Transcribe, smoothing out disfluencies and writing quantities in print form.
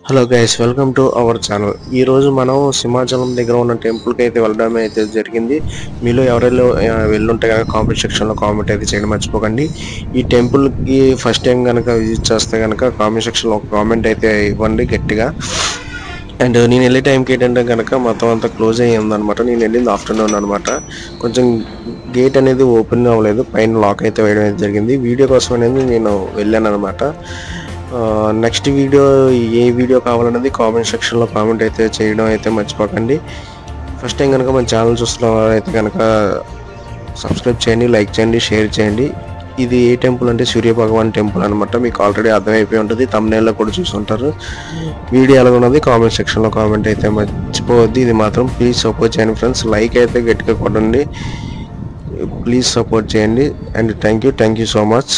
Hello guys, welcome to our channel. ఈరోజు మనం సింహాచలం దగ్గర ఉన్న టెంపుల్కి అయితే వెళ్ళడం అయితే జరిగింది. మీలో ఎవరైనా వెళ్ళుంటే కనుక కామెంట్ సెక్షన్లో కామెంట్ అయితే చేయడం మర్చిపోకండి. ఈ టెంపుల్కి ఫస్ట్ టైం కనుక విజిట్ చేస్తే కనుక కామెంట్ సెక్షన్లో ఒక కామెంట్ అయితే ఇవ్వండి గట్టిగా. అండ్ నేను వెళ్ళే టైంకి ఏంటంటే కనుక మొత్తం అంతా క్లోజ్ అయ్యి ఉందన్నమాట. నేను వెళ్ళింది ఆఫ్టర్నూన్ అనమాట. కొంచెం గేట్ అనేది ఓపెన్ అవ్వలేదు, పైన లాక్ అయితే వేయడం అయితే జరిగింది. వీడియో కోసం అనేది నేను వెళ్ళాను అనమాట. నెక్స్ట్ వీడియో ఏ వీడియో కావాలనేది కామెంట్ సెక్షన్లో కామెంట్ అయితే చేయడం అయితే మర్చిపోకండి. ఫస్ట్ టైం కనుక మన ఛానల్ చూస్తున్న వారైతే కనుక సబ్స్క్రైబ్ చేయండి, లైక్ చేయండి, షేర్ చేయండి. ఇది ఏ టెంపుల్ అంటే సూర్య భగవాన్ టెంపుల్ అనమాట. మీకు ఆల్రెడీ అర్థమైపోయి ఉంటుంది, తమ్నైల్లో కూడా చూసుంటారు. వీడియో ఎలా ఉన్నది కామెంట్ సెక్షన్లో కామెంట్ అయితే మర్చిపోవద్దు. ఇది మాత్రం ప్లీజ్ సపోర్ట్ చేయండి ఫ్రెండ్స్. లైక్ అయితే గట్టిగా కొట్టండి, ప్లీజ్ సపోర్ట్ చేయండి. And thank you so much.